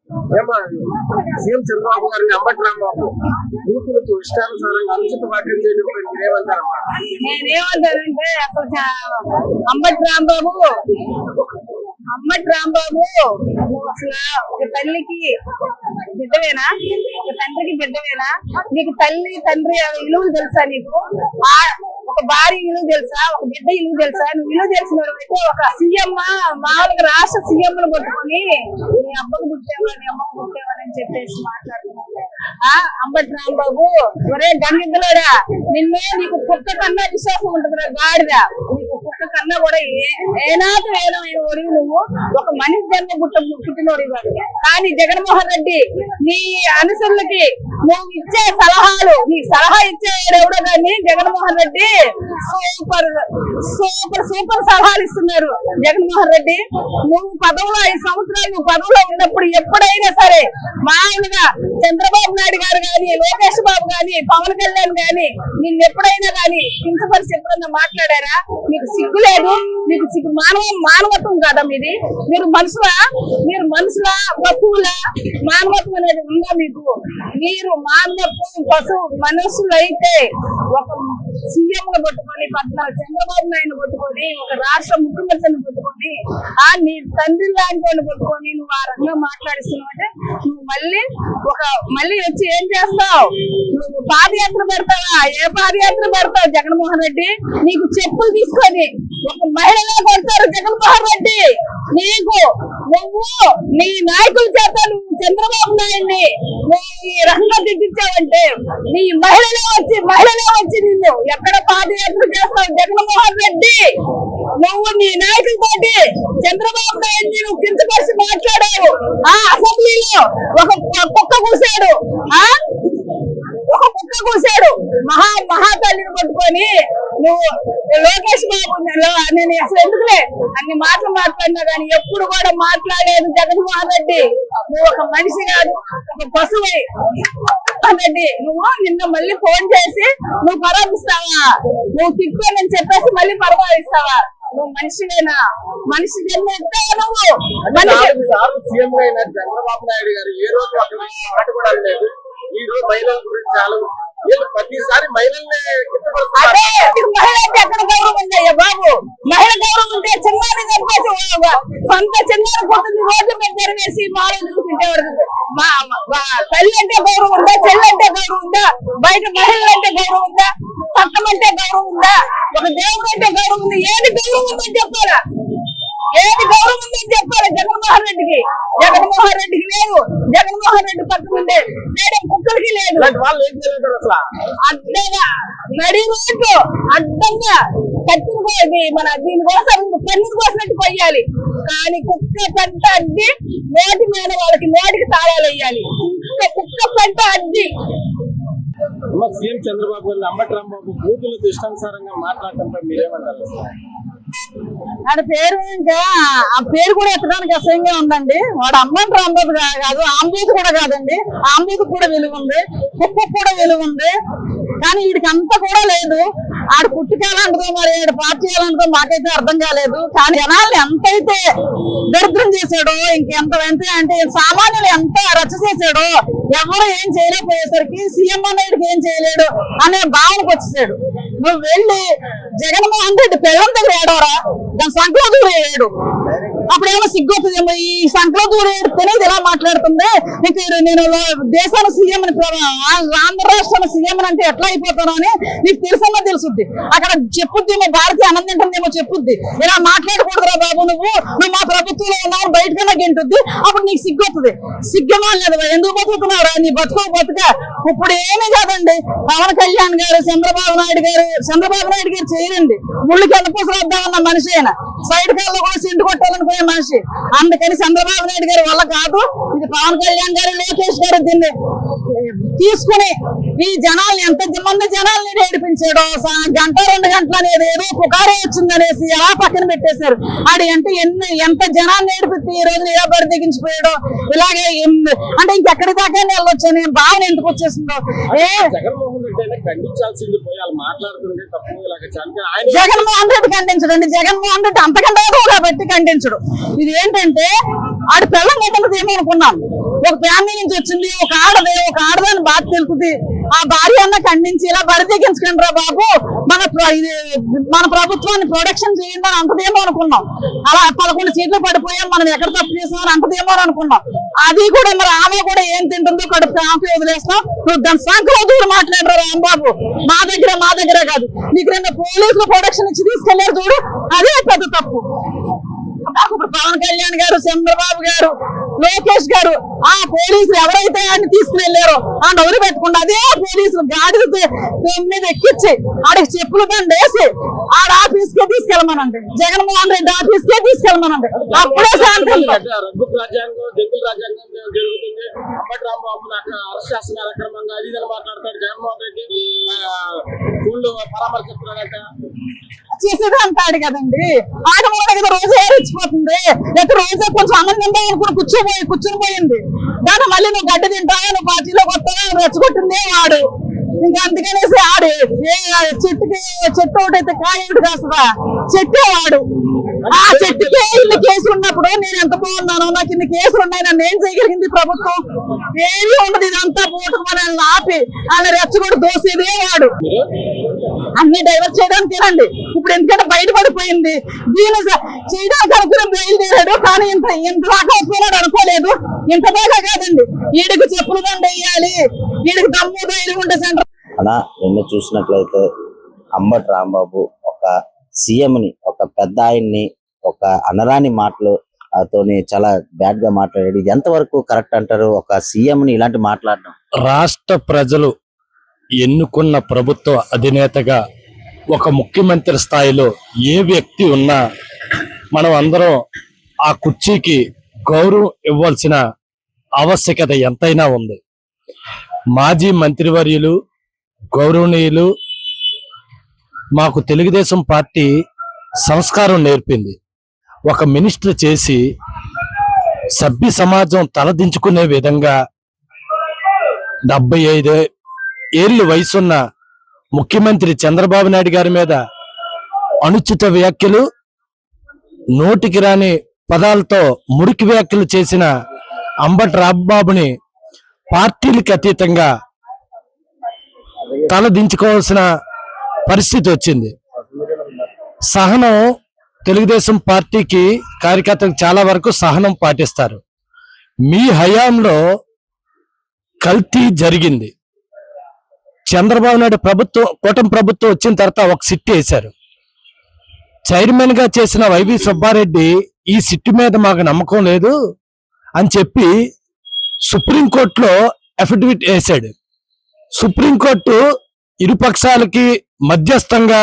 CM Chandrababu గారిని అంబటి రాంబాబు యూతులకు ఇష్టానుసారంగా అనుచిత వ్యాఖ్యలు చేయడం మీరేమంటారమ్మా? నేనేమంటానంటే అసలు అంబటి రాంబాబు అసలు ఒక తల్లికి బిడ్డవేనా, ఒక తండ్రికి బిడ్డవేనా? నీకు తల్లి తండ్రి విలువలు తెలుసా? నీకు ఒక భార్య విలువ తెలుసా? ఒక బిడ్డ విలువ తెలుసా? నువ్వు విలువ తెలిసిన అయితే ఒక సీఎం మామూలుగా రాష్ట్ర సీఎంను పట్టుకొని నీ అమ్మకు పుట్టావా, నీ అమ్మకు పుట్టావా అని చెప్పేసి మాట్లాడుతున్నావు. అంబటి రాంబాబు ఒరే గంగిద్దలోడా, నీకు కుక్క కన్నా విశ్వాసం ఉంటుంది గాడిద. నీకు కుక్క కన్నా కూడా ఏనాడు ఒడివి నువ్వు ఒక మనిషి జన్మ పుట్టినోడి కాదు. కానీ జగన్మోహన్ రెడ్డి నీ అనుసరులకి నువ్వు ఇచ్చే సలహాలు, నీ సలహా ఇచ్చేవాడు ఎవడో కానీ Jaganmohan Reddy super super super సలహాలు ఇస్తున్నారు. జగన్మోహన్ రెడ్డి నువ్వు 5 సంవత్సరాలు నువ్వు పదవిలో ఉన్నప్పుడు ఎప్పుడైనా సరే మామూలుగా చంద్రబాబు నాయుడు గారు గాని, లోకేష్ బాబు గాని, పవన్ కళ్యాణ్ గాని నిన్ను ఎప్పుడైనా గాని కించపరిచి ఎప్పుడన్నా మాట్లాడారా? మీకు సిగ్గు లేదు. మీకు సిగ్గు మానవత్వం కదా మీది? మీరు మనుషుల పశువుల మానవత్వం అనేది ఉందా మీకు? మీరు మానవత్వం పశువు మనుషులు అయితే ఒక సీఎం ను పట్టుకొని, చంద్రబాబు నాయుడు పట్టుకొని, ఒక రాష్ట్ర ముఖ్యమంత్రిని పట్టుకొని, నీ తండ్రి లాంటి వాళ్ళు పట్టుకొని నువ్వు ఆ రంగా మాట్లాడిస్తున్నావు అంటే నువ్వు మళ్ళీ వచ్చి ఏం చేస్తావు? నువ్వు పాదయాత్ర పెడతావా? ఏ పాదయాత్ర పెడతావు జగన్మోహన్ రెడ్డి? నీకు చెప్పులు తీసుకొని ఒక మహిళలే కొడతారు జగన్మోహన్ రెడ్డి. నువ్వు నీ నాయకుల చేత నువ్వు చంద్రబాబు నాయుడిని ఈ రంగా దిద్దించావంటే నీ మహిళలే వచ్చి నిన్ను ఎక్కడ పాదయాత్ర చేస్తావు జగన్మోహన్ రెడ్డి? నువ్వు నీ నాయకులతోటి చంద్రబాబు నాయుడిని నువ్వు కించపరిచి మాట్లాడావు. అసెంబ్లీలో ఒక కుక్క కూసాడు, మహాతల్లిని పట్టుకొని నువ్వు లోకేష్ బాబు నేను అసలు ఎందుకులే అన్ని మాటలు మాట్లాడినా కానీ ఎప్పుడు కూడా మాట్లాడలేదు జగన్మోహన్ రెడ్డి. నువ్వు ఒక మనిషి కాదు, ఒక పశువై రెడ్డి. నువ్వు నిన్న మళ్ళీ ఫోన్ చేసి నువ్వు పరామర్శిస్తావా? నువ్వు తిట్టుకోనని చెప్పేసి మళ్ళీ పరామర్శిస్తావా? నువ్వు మనిషివేనా? మనిషి జన్మ ఎత్తావు నువ్వు. సీఎం అయిన చంద్రబాబు నాయుడు గారు ఏ రోజు మాట కూడా లేదు. ఈ రోజు మహిళల గురించి చాలా ప్రతిసారి మహిళల్ని అదే మహిళ అంటే ఎక్కడ గౌరవం ఉందయ్యా బాబు? మహిళ గౌరవం ఉంటే చిన్నాన్ని చంపేసి సొంత చిన్నాన్ని పోతుంది రోడ్ల మీద తెరవేసి మారేందుకు తింటేవాడు. తల్లి అంటే గౌరవం ఉందా? చెల్లి అంటే గౌరవం ఉందా? బయట మహిళలు అంటే గౌరవం ఉందా? చట్టం అంటే గౌరవం ఉందా? ఒక దేవుడు అంటే గౌరవం ఉంది. ఏది గౌరవం ఉందని చెప్పాలా? ఏది గౌరవం ఉందని చెప్పాలి జగన్మోహన్ రెడ్డికి? జగన్మోహన్ రెడ్డికి లేదు. జగన్మోహన్ రెడ్డి పక్కన ఉండే మేడం కుక్కలకి లేదు. అడ్డంగా నడి రోడ్డు అడ్డంగా కత్తిని మన దీనికోసం పన్నుని కోసినట్టు కొయ్యాలి. కానీ కుక్క పంట అడ్డి నోటి మీద వాళ్ళకి నోటికి తాళాలు వేయాలి. కుక్క పంట అడ్డి. సీఎం చంద్రబాబు గారు అంబటి రాంబాబు బూతులతో ఇష్టానుసారంగా మాట్లాడటంపై మీరేమంటారు? వాడి పేరు ఇంకా ఆ పేరు కూడా ఎత్తడానికి అసహ్యంగా ఉందండి. వాడు అంబటి రాంబాబు కాదు, ఆంబూత్ కూడా కాదండి. ఆంబూత్ కూడా విలువ ఉంది, కుక్కకు కూడా విలువ ఉంది. కానీ వీడికి అంత కూడా లేదు. ఆడు పుట్టుకెళ్ళంటదో మరి ఆడు పార్టీ చేయాలంటదో మాకైతే అర్థం కాలేదు. కానీ జనాల్ని ఎంతైతే దరిద్రం చేశాడో, ఇంకెంత అంటే సామాన్యులు ఎంత రచ్చ చేశాడో, ఎవరు ఏం చేయలేకపోయేసరికి సీఎం నాయుడికి ఏం చేయలేడు అనే భావనకు వచ్చేసాడు. నువ్వు వెళ్ళి జగన్మోహన్ రెడ్డి పెళ్ళం దగ్గర ఏడవరా? దాని సంఖ్యలో దూరం ఏడు. అప్పుడేమో సిగ్గొస్తుందేమో, ఈ సంఖ్యలో దూరం ఏడితేనేది ఎలా మాట్లాడుతుంది? నీకు నేను దేశాన్ని సీఎం ఆంధ్ర రాష్ట్రం సీఎం అంటే ఎట్లా అయిపోతానో అని నీకు తెలుసన్నా తెలుసుద్ది. అక్కడ చెప్పుద్దేమో భారతీయ ఆనందింటుందేమో చెప్పుద్ది. ఇలా మాట్లాడకూడదురా బాబు, నువ్వు మా ప్రభుత్వంలో ఉన్నావు బయటకన్నా గెంటుద్ది. అప్పుడు నీకు సిగ్గొస్తుంది. సిగ్గమా లేదు, ఎందుకు బతుకుతున్నావురా? నీ బతుక ఇప్పుడు ఏమీ కాదండి. పవన్ కళ్యాణ్ గారు చంద్రబాబు నాయుడు గారు చేయరండి. ముళ్ళకి ఎన్నపోసలు వద్దామన్న మనిషి అయినా సైడ్ కాల్లో కూడా సింటు కొట్టాలనుకునే మనిషి. అందుకని చంద్రబాబు నాయుడు గారి వల్ల కాదు. ఇది పవన్ కళ్యాణ్ గారు, లోకేష్ గారు దీన్ని తీసుకుని ఈ జనాల్ని ఎంత మంది జనాల్ని ఏడిపించాడో గంట 2 గంటలు అనేది ఏదో పుకారే వచ్చిందనేసి అలా పక్కన పెట్టేశారు. ఆడు ఎంత జనాన్ని ఏడిపిస్తే ఈ రోజు ఏ బరి తెగించిపోయాడో ఇలాగే అంటే ఇంకెక్కడి దాకా వెళ్ళొచ్చని భావన ఎందుకు వచ్చేసిందో. జగన్మోహన్ రెడ్డి ఖండించాల్సింది పోయి వాళ్ళు మాట్లాడుతుంటే తప్పు ఇలాగ జగన్మోహన్ రెడ్డి ఖండించడండి. జగన్మోహన్ రెడ్డి అంతకంటే పెట్టి ఖండించడు. ఇది ఏంటంటే ఆడి పిల్లం కట్టినది ఏమనుకున్నాం, ఒక ఫ్యామిలీ నుంచి వచ్చింది, ఒక ఆడదాన్ని బాధ తెలుపుతుంది. ఆ భార్య అన్న ఖండించి ఇలా బరి తెగించకండి రా బాబు, మన ప్రభుత్వాన్ని ప్రొడక్షన్ చేయండి అని అంటదేమో అనుకున్నాం. అలా 11 సీట్లు పడిపోయాం, మనం ఎక్కడ తప్పు చేసామని అంటదేమో అని అనుకున్నాం. అది కూడా మరి ఆమె కూడా ఏం తింటుందో కడుపు కాఫీ వదిలేస్తాం. నువ్వు దాని సంఖ్యలో దూరం మాట్లాడరా రాంబాబు, మా దగ్గర కాదు. నీకు నిన్న పోలీసులు ప్రొడక్షన్ ఇచ్చి తీసుకెళ్లారు చూడు, అదే పెద్ద తప్పు. నాకు ఇప్పుడు పవన్ కళ్యాణ్ గారు, చంద్రబాబు గారు, లోకేష్ గారు ఆ పోలీసులు ఎవరైతే ఆయన తీసుకువెళ్లారో ఆయన వదిలిపెట్టకుండా అదే పోలీసులు గాడి మీద ఎక్కించి ఆడికి చెప్పులు బండి వేసి ఆడ ఆఫీస్కే తీసుకెళ్ళమనండి, జగన్మోహన్ రెడ్డి ఆఫీస్కే తీసుకెళ్ళమనండి. అప్పుడే శాంతం. అంబటి రాంబాబుని అరెస్ట్ చేస్తున్నారు అక్రమంగా, అది మాట్లాడతాడు జగన్మోహన్ రెడ్డి. ఊళ్ళో పరామర్శిస్తున్నాడట, చేసేది అంటాడు కదండి. ఆట మూడ కదా రోజు ఏరిచ్చిపోతుంది. లేకపోతే రోజే కొంచెం అన్నం తిందా అనుకుని కూర్చుని పోయింది. కానీ మళ్ళీ నువ్వు గడ్డి తింటావా, నువ్వు పార్టీలోకి వస్తావా, రెచ్చగొట్టిందే వాడు. ఇంకా అందుకనేసి ఆడు చెట్టు ఒకటైతే కాయ ఒకటి కాస్తుందా, చెట్టే వాడు. ఆ చెట్టుకే ఇన్ని కేసులు ఉన్నప్పుడు నేను ఎంత బాగున్నాను, నాకు ఇన్ని కేసులు ఉన్నాయి, నన్ను ఏం చేయగలిగింది ప్రభుత్వం? ఏమీ ఉండదు. ఇదంతా పోటుకు మనల్ని ఆపి ఆయన రెచ్చగొట్టి దోసేదే వాడు. అన్ని డైవర్ట్ చేయడానికి తినండి. ఇప్పుడు ఎందుకంటే బయటపడిపోయింది, దీని చేయడానికి అనుకుని బయలుదేరాడు. కానీ ఇంత దాకా వస్తున్నాడు అనుకోలేదు. ఇంత దాకా కాదండి, ఈడికి చెప్పులు దండ వేయాలి, ఈడికి దమ్ము ధైర్యం ఉంటే సెంటర్. అలా నిన్న చూసినట్లయితే అంబటి రాంబాబు ఒక సీఎంని, ఒక పెద్ద ఆయన్ని, ఒక అనరాని మాటలు తోని చాలా బ్యాడ్ గా మాట్లాడాడు. ఇది ఎంతవరకు కరెక్ట్ అంటారు? ఒక సీఎంని ఇలాంటి మాట్లాడడం. రాష్ట్ర ప్రజలు ఎన్నుకున్న ప్రభుత్వ అధినేతగా ఒక ముఖ్యమంత్రి స్థాయిలో ఏ వ్యక్తి ఉన్నా మనం అందరం ఆ కుర్చీకి గౌరవం ఇవ్వాల్సిన ఆవశ్యకత ఎంతైనా ఉంది. మాజీ మంత్రివర్యులు, గౌరవనీయులు, మాకు తెలుగుదేశం పార్టీ సంస్కారం నేర్పింది. ఒక మినిస్టర్ చేసి సభ్య సమాజం తలదించుకునే విధంగా 75 ఏళ్ళు వయసున్న ముఖ్యమంత్రి చంద్రబాబు నాయుడు గారి మీద అనుచిత వ్యాఖ్యలు, నోటికి రాని పదాలతో మురికి వ్యాఖ్యలు చేసిన అంబటి రాంబాబుని పార్టీలకు అతీతంగా తలదించుకోవాల్సిన పరిస్థితి వచ్చింది. సహనం తెలుగుదేశం పార్టీకి కార్యకర్తలకు చాలా వరకు సహనం పాటిస్తారు. మీ హయాంలో కల్తీ జరిగింది. చంద్రబాబు నాయుడు ప్రభుత్వం, కూటమి ప్రభుత్వం వచ్చిన తర్వాత ఒక సిట్ వేశారు. చైర్మన్ గా చేసిన వైవి సుబ్బారెడ్డి ఈ సిట్ మీద మాకు నమ్మకం లేదు అని చెప్పి సుప్రీంకోర్టులో అఫిడవిట్ వేశాడు. సుప్రీంకోర్టు ఇరుపక్షాలకి మధ్యస్థంగా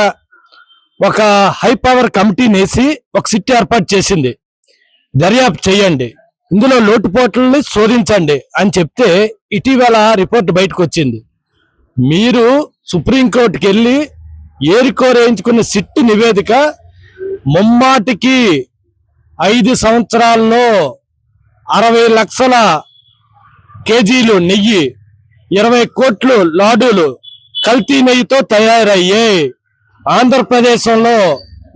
ఒక హై పవర్ కమిటీని వేసి ఒక సిట్ ఏర్పాటు చేసింది. దర్యాప్తు చేయండి, ఇందులో లోటుపోట్లని శోధించండి అని చెప్తే ఇటీవల రిపోర్ట్ బయటకు వచ్చింది. మీరు సుప్రీంకోర్టుకి వెళ్ళి ఏరికోరేయించుకున్న సిట్ నివేదిక ముమ్మాటికి 5 సంవత్సరాల్లో 60 లక్షల కేజీలు నెయ్యి, 20 కోట్లు లాడులు కల్తీ నెయ్యితో తయారయ్యాయి. ఆంధ్రప్రదేశ్లో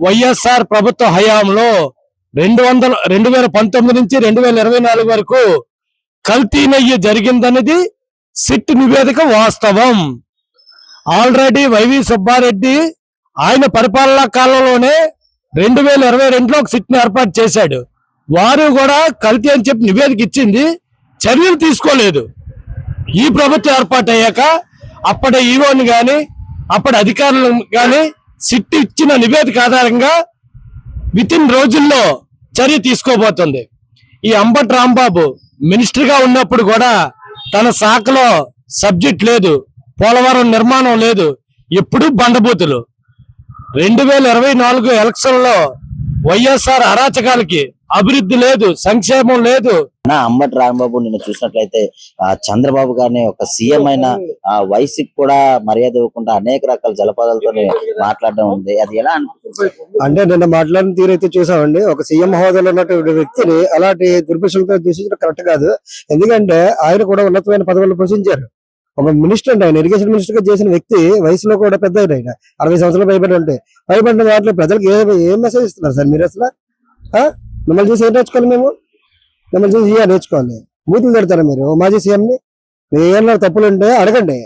వైఎస్ఆర్ ప్రభుత్వ హయాంలో 2019 నుంచి 2024 వరకు కల్తీ నెయ్యి జరిగిందనేది సిట్ నివేదిక వాస్తవం. ఆల్రెడీ వైవి సుబ్బారెడ్డి ఆయన పరిపాలనా కాలంలోనే 2022లో ఒక సిట్ ని ఏర్పాటు చేశాడు. వారు కూడా కల్తీ అని చెప్పి నివేదిక ఇచ్చింది, చర్యలు తీసుకోలేదు. ఈ ప్రభుత్వం ఏర్పాటు అయ్యాక అప్పటి ఈవోని గాని అప్పటి అధికారులు గాని సిట్ ఇచ్చిన నివేదిక ఆధారంగా వితిన్ రోజుల్లో చర్య తీసుకోబోతుంది. ఈ అంబటి రాంబాబు మినిస్టర్ గా ఉన్నప్పుడు కూడా తన శాఖలో సబ్జెక్ట్ లేదు, పోలవరం నిర్మాణం లేదు, ఎప్పుడు బండబూతులు. 2024 ఎలక్షన్ లో వైఎస్ఆర్ అరాచకాలకి అభివృద్ధి లేదు, సంక్షేమం లేదు. అంబటి రాంబాబు నిన్ను చూసినట్లయితే చంద్రబాబు గారిని ఒక సీఎం అయిన వయసుకి కూడా మర్యాద ఇవ్వకుండా అనేక రకాల జలపాదాలతో మాట్లాడడం ఉంది. అది ఎలా అనిపిస్తుంది? అంటే నిన్న మాట్లాడిన తీరైతే చూసామండి. ఒక సీఎం హోదాలో ఉన్నటువంటి వ్యక్తిని అలాంటి దుర్భాషలతో దూషించడం కరెక్ట్ కాదు. ఎందుకంటే ఆయన కూడా ఉన్నతమైన పదవులు పోషించారు. ఒక మినిస్టర్ అండి, ఆయన ఇరిగేషన్ మినిస్టర్ గా చేసిన వ్యక్తి, వయసులో కూడా పెద్ద ఆయన 60 సంవత్సరాలు భయపడిన వాటిలో ప్రజలకు ఏం మెసేజ్ ఇస్తున్నారు సార్ మీరు? అసలు మిమ్మల్ని చూసి ఏం నేర్చుకోవాలి? మిమ్మల్ని చూసి నేర్చుకోవాలి. బూతులు తిడతారా మీరు మాజీ సీఎంని? మీరు ఏమన్నా తప్పులు ఉంటే అడగండి.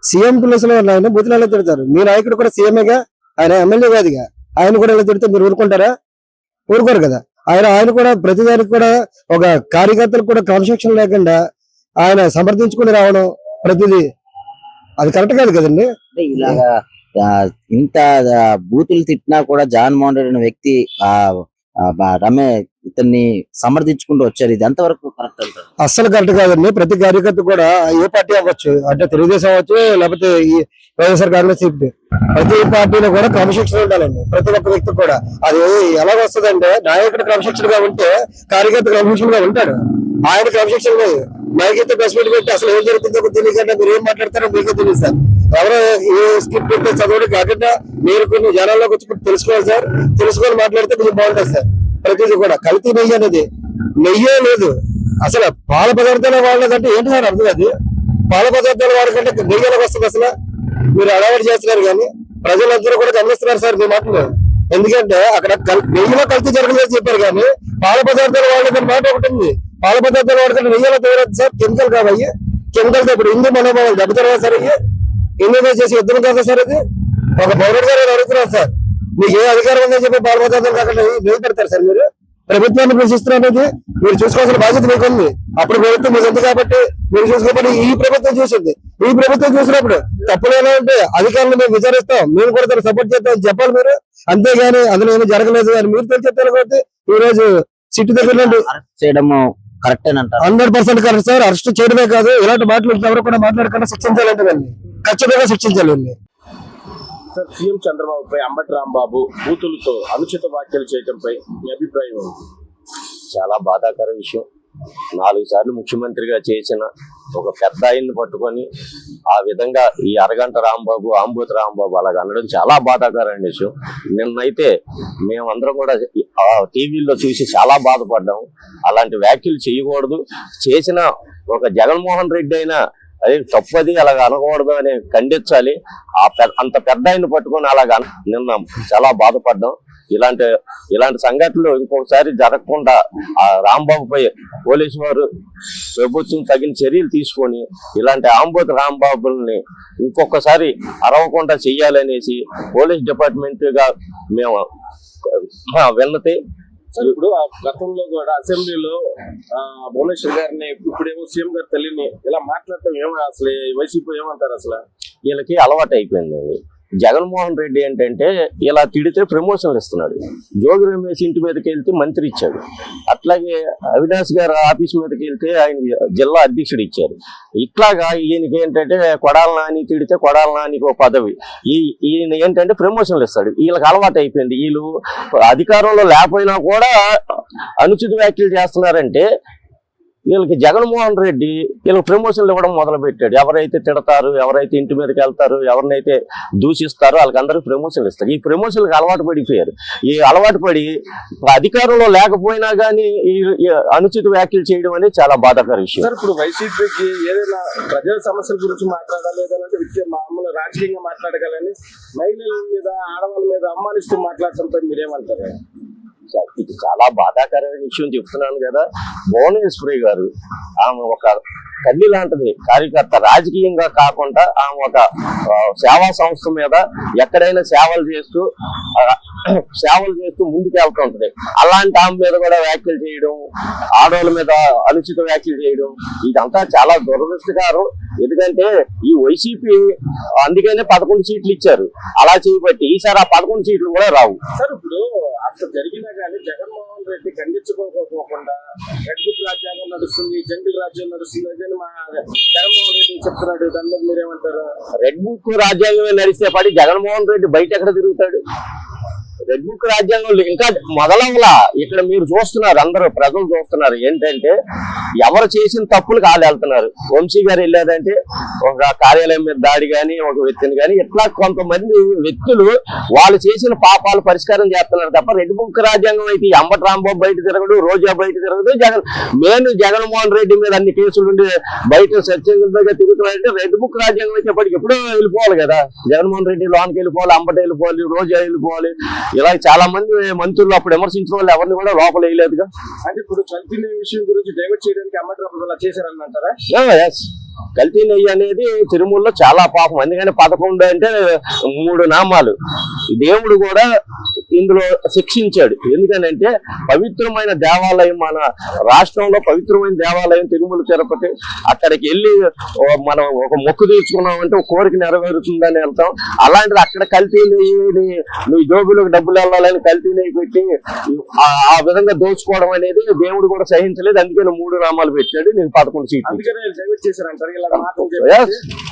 సీఎం ప్లేస్ లో ఆయన బూతులు ఎలా తిడతారు? మీ నాయకుడు కూడా సీఎంఏగా, ఆయన ఎమ్మెల్యే కాదుగా. ఆయన కూడా ఎలా తిడితే మీరు ఊరుకుంటారా? ఊరుకోరు కదా. ఆయన కూడా ప్రతిదానికి కూడా ఒక కార్యకర్తలకు కూడా క్రమశిక్షణ లేకుండా ఆయన సమర్థించుకుని రావడం ప్రతిదీ అది కరెక్ట్ కాదు కదండి. అంటే ఇలాగా ఇంత బూతులు తిట్టినా కూడా జగన్మోహన్ రెడ్డి అనే వ్యక్తి ఇతన్ని సమర్థించుకుంటూ వచ్చారు. ఇది ఎంతవరకు కరెక్ట్ అంటారు? అస్సలు కరెక్ట్ కాదండి. ప్రతి కార్యకర్త కూడా ఏ పార్టీ అవ్వచ్చు, అంటే తెలుగుదేశం అవ్వచ్చు, లేకపోతే ఈ వైఎస్ఆర్ కాంగ్రెస్, ప్రతి పార్టీలో కూడా క్రమశిక్షణ ఉండాలండి. ప్రతి ఒక్క వ్యక్తి కూడా అది ఎలా వస్తుందంటే, నాయకుడు క్రమశిక్షణగా ఉంటే కార్యకర్త క్రమశిక్షణగా ఉంటాడు. ఆయన క్రమశిక్షణ లేదు. నాయకత్వ ప్రెస్ మీట్ పెట్టి అసలు ఏం జరుగుతుందో తెలియకుండా మీరు ఏం మాట్లాడతారో మీకే తెలియదు సార్. ఎవరో ఏ స్క్రిప్ట్ పెడితే చదవడం కాకుండా మీరు కొన్ని జనాల్లోకి వచ్చి తెలుసుకోవాలి సార్. తెలుసుకొని మాట్లాడితే కొంచెం బాగుంటుంది సార్. ప్రతిదీ కూడా కల్తీ నెయ్యి అనేది నెయ్యే లేదు. అసలు పాల పదార్థాలు వాడలేదంటే ఏంటి సార్ అర్థం? అది పాల పదార్థాలు వాడకంటే నెయ్యి ఎలా వస్తుంది? అసలు మీరు అలవాటు చేస్తున్నారు కానీ ప్రజలందరూ కూడా గమనిస్తున్నారు సార్ మీ మాటలు. ఎందుకంటే అక్కడ నెయ్యిలో కల్తీ జరగలేదు చెప్పారు కానీ పాల పదార్థాలు వాడలేదని మాట ఒకటి ఉంది. పాల పదార్థాలు వాడకంటే నెయ్యిలో తయారవుతుంది సార్. కెమికల్ కాబట్టి కెమికల్తో ఇప్పుడు హిందూ మనోభావాలు దెబ్బతిరగా సార్. ఇది హిందూ చేసి యుద్ధం కదా సార్. ఇది ఒక పౌరుడు గారు అడుగుతున్నారు సార్. మీకు ఏ అధికారం ఉందని చెప్పి పాల పదార్థాలు కాకుండా నెయ్యి పెడతారు సార్. మీరు ప్రభుత్వాన్ని ప్రశ్నిస్తున్నది మీరు చూసుకోవాల్సిన బాధ్యత మీకు ఉంది. అప్పుడు ప్రభుత్వం మీకు ఉంది కాబట్టి మీరు చూసుకోకపోతే ఈ ప్రభుత్వం చూసింది. ఈ ప్రభుత్వం చూసినప్పుడు తప్పులు ఎలా ఉంటే అధికారులు మేము విచారిస్తాం, మేము కూడా దాన్ని సపోర్ట్ చేస్తాం చెప్పాలి మీరు. అంతేగాని అందులో ఏమీ జరగలేదు అని మీరు తెలిసేస్తారు కాబట్టి ఈ రోజు సిటీ దగ్గర చేయడము కరెక్ట్ అంటారు. 100% కరెక్ట్ సార్. అరెస్ట్ చేయడమే కాదు, ఇలాంటి మాటలు ఎవరు కూడా మాట్లాడకుండా శిక్షించాలంటే వెళ్ళి ఖచ్చితంగా శిక్షించాలి. సార్, సీఎం చంద్రబాబుపై అంబటి రాంబాబు బూతులతో అనుచిత వ్యాఖ్యలు చేయడంపై మీ అభిప్రాయం ఏంటి? చాలా బాధాకర విషయం. 4 సార్లు ముఖ్యమంత్రిగా చేసిన ఒక పెద్ద ఆయన్ని పట్టుకొని ఆ విధంగా ఈ అరగంట రాంబాబు, అంబటి రాంబాబు అలాగ అనడం చాలా బాధాకరమైన విషయం. నిన్నైతే మేమందరం కూడా టీవీలో చూసి చాలా బాధపడ్డాము. అలాంటి వ్యాఖ్యలు చేయకూడదు. చేసిన ఒక జగన్మోహన్ రెడ్డి అయినా అది తప్పది, అలాగ అనకూడదు అని ఖండించాలి. అంత పెద్ద ఆయన పట్టుకొని అలాగ నిన్న చాలా బాధపడ్డాం. ఇలాంటి సంఘటనలు ఇంకొకసారి జరగకుండా ఆ రాంబాబుపై పోలీసు వారు ప్రభుత్వం తగిన చర్యలు తీసుకొని ఇలాంటి అంబటి రాంబాబుల్ని ఇంకొకసారి అరవకుండా చెయ్యాలనేసి పోలీస్ డిపార్ట్మెంట్ గా మేము విన్నతి. ఇప్పుడు గతంలో కూడా అసెంబ్లీలో భువనేశ్వర్ గారిని, ఇప్పుడేమో సీఎం గారి తల్లిని ఇలా మాట్లాడటం ఏమో అసలు వైసీపీ ఏమంటారు? అసలు వీళ్ళకి అలవాటు అయిపోయింది. జగన్మోహన్ రెడ్డి ఏంటంటే ఇలా తిడితే ప్రమోషన్లు ఇస్తున్నాడు. జోగి రమేష్ ఇంటి మీదకి వెళ్తే మంత్రి ఇచ్చాడు. అట్లాగే అవినాష్ గారు ఆఫీస్ మీదకి వెళ్తే ఆయన జిల్లా అధ్యక్షుడు ఇచ్చారు. ఇట్లాగా ఈయనకి ఏంటంటే కొడాల నాని తిడితే కొడాల నానికి ఒక పదవి, ఈయన ఏంటంటే ప్రమోషన్లు ఇస్తాడు. వీళ్ళకి అలవాటు అయిపోయింది. వీళ్ళు అధికారంలో లేకపోయినా కూడా అనుచిత వ్యాఖ్యలు చేస్తున్నారంటే వీళ్ళకి జగన్మోహన్ రెడ్డి వీళ్ళకి ప్రమోషన్లు ఇవ్వడం మొదలు పెట్టాడు. ఎవరైతే తిడతారు, ఎవరైతే ఇంటి మీదకి వెళ్తారు, ఎవరినైతే దూషిస్తారో వాళ్ళకందరూ ప్రమోషన్లు ఇస్తారు. ఈ ప్రమోషన్లకు అలవాటు పడిపోయారు. ఈ అలవాటు పడి అధికారంలో లేకపోయినా కానీ ఈ అనుచిత వ్యాఖ్యలు చేయడం అనేది చాలా బాధాకర విషయం. సార్, ఇప్పుడు వైసీపీకి ఏదైనా ప్రజల సమస్యల గురించి మాట్లాడాలి, ఏదంటే మామూలు రాజకీయంగా మాట్లాడగలని మహిళల మీద, ఆడవాళ్ళ మీద అవమానిస్తూ మాట్లాడటంపై మీరేమంటారు? ఇది చాలా బాధాకరమైన విషయం చెప్తున్నాను కదా. భువనేశ్వరి గారు ఆమె ఒక తల్లి లాంటిది కార్యకర్త. రాజకీయంగా కాకుండా ఆమె ఒక సేవా సంస్థ మీద ఎక్కడైనా సేవలు చేస్తూ ముందుకు వెళ్తూ ఉంటుంది. అలాంటి ఆమె మీద కూడా వ్యాఖ్యలు చేయడం, ఆడవాళ్ళ మీద అనుచిత వ్యాఖ్యలు చేయడం, ఇదంతా చాలా దురదృష్టకరం. ఎందుకంటే ఈ వైసీపీ అందుకనే 11 సీట్లు ఇచ్చారు. అలా చేయబట్టి ఈసారి ఆ 11 సీట్లు కూడా రావు. సార్, ఇప్పుడు అసలు జరిగినా కానీ జగన్మోహన్ రెడ్డి ఖండించుకోకపోకుండా రెడ్ బుక్ రాజ్యాంగం నడుస్తుంది, జంగిల్ రాజ్యం నడుస్తుంది అని మా జగన్మోహన్ రెడ్డి చెప్తున్నాడు. దాని మీద మీరేమంటారు? రెడ్ బుక్ రాజ్యాంగమే నడిస్తే పడి జగన్మోహన్ రెడ్డి బయట ఎక్కడ తిరుగుతాడు? రెడ్ బుక్ రాజ్యాంగంలో ఇంకా మొదలవలా. ఇక్కడ మీరు చూస్తున్నారు, అందరూ ప్రజలు చూస్తున్నారు ఏంటంటే ఎవరు చేసిన తప్పులు కాదు వెళ్తున్నారు. వంశీ గారు వెళ్ళేదంటే ఒక కార్యాలయం మీద దాడి కానీ ఒక వ్యక్తిని కానీ ఇట్లా కొంతమంది వ్యక్తులు వాళ్ళు చేసిన పాపాలు పరిష్కారం చేస్తున్నారు తప్ప రెడ్ బుక్ రాజ్యాంగం అయితే అంబటి రాంబాబు బయట తిరగడు, రోజా బయట తిరగదు, జగన్మోహన్ రెడ్డి మీద అన్ని కేసులు ఉండి బయట సత్యంగా తిరుగుతున్నారంటే రెడ్ బుక్ రాజ్యాంగం అయితే ఇప్పటికి ఎప్పుడో వెళ్ళిపోవాలి కదా. జగన్మోహన్ రెడ్డి లోనికి వెళ్ళిపోవాలి, అంబటి వెళ్ళిపోవాలి, రోజా వెళ్ళిపోవాలి. ఇలా చాలా మంది మంత్రులు అప్పుడు విమర్శించిన వాళ్ళు ఎవరిని కూడా లోపల వేయలేదుగా. అంటే ఇప్పుడు కల్తీ విషయం గురించి డైవర్ట్ చేయడానికి అంబటి రాంబాబు అలా చేశారనంటారా? కల్తీ నెయ్యి అనేది తిరుమలలో చాలా పాపం. అందుకని 11 అంటే 3 నామాలు దేవుడు కూడా ఇందులో శిక్షించాడు. ఎందుకనంటే పవిత్రమైన దేవాలయం, మన రాష్ట్రంలో పవిత్రమైన దేవాలయం తిరుమల తిరుపతి. అక్కడికి వెళ్ళి మనం ఒక మొక్కు తీర్చుకున్నామంటే ఒక కోరిక నెరవేరుతుందని వెళ్తాం. అలాంటిది అక్కడ కల్తీ నెయ్యి నీ జోబులకు డబ్బులు వెళ్ళాలని కల్తీ నెయ్యి పెట్టి ఆ విధంగా దోచుకోవడం అనేది దేవుడు కూడా సహించలేదు. అందుకని 3 నామాలు పెట్టాడు, నీకు 11 సీట్లు. అందుకనే డైవర్ట్ చేశారంటారు ఇలా మాటలు చెప్పి.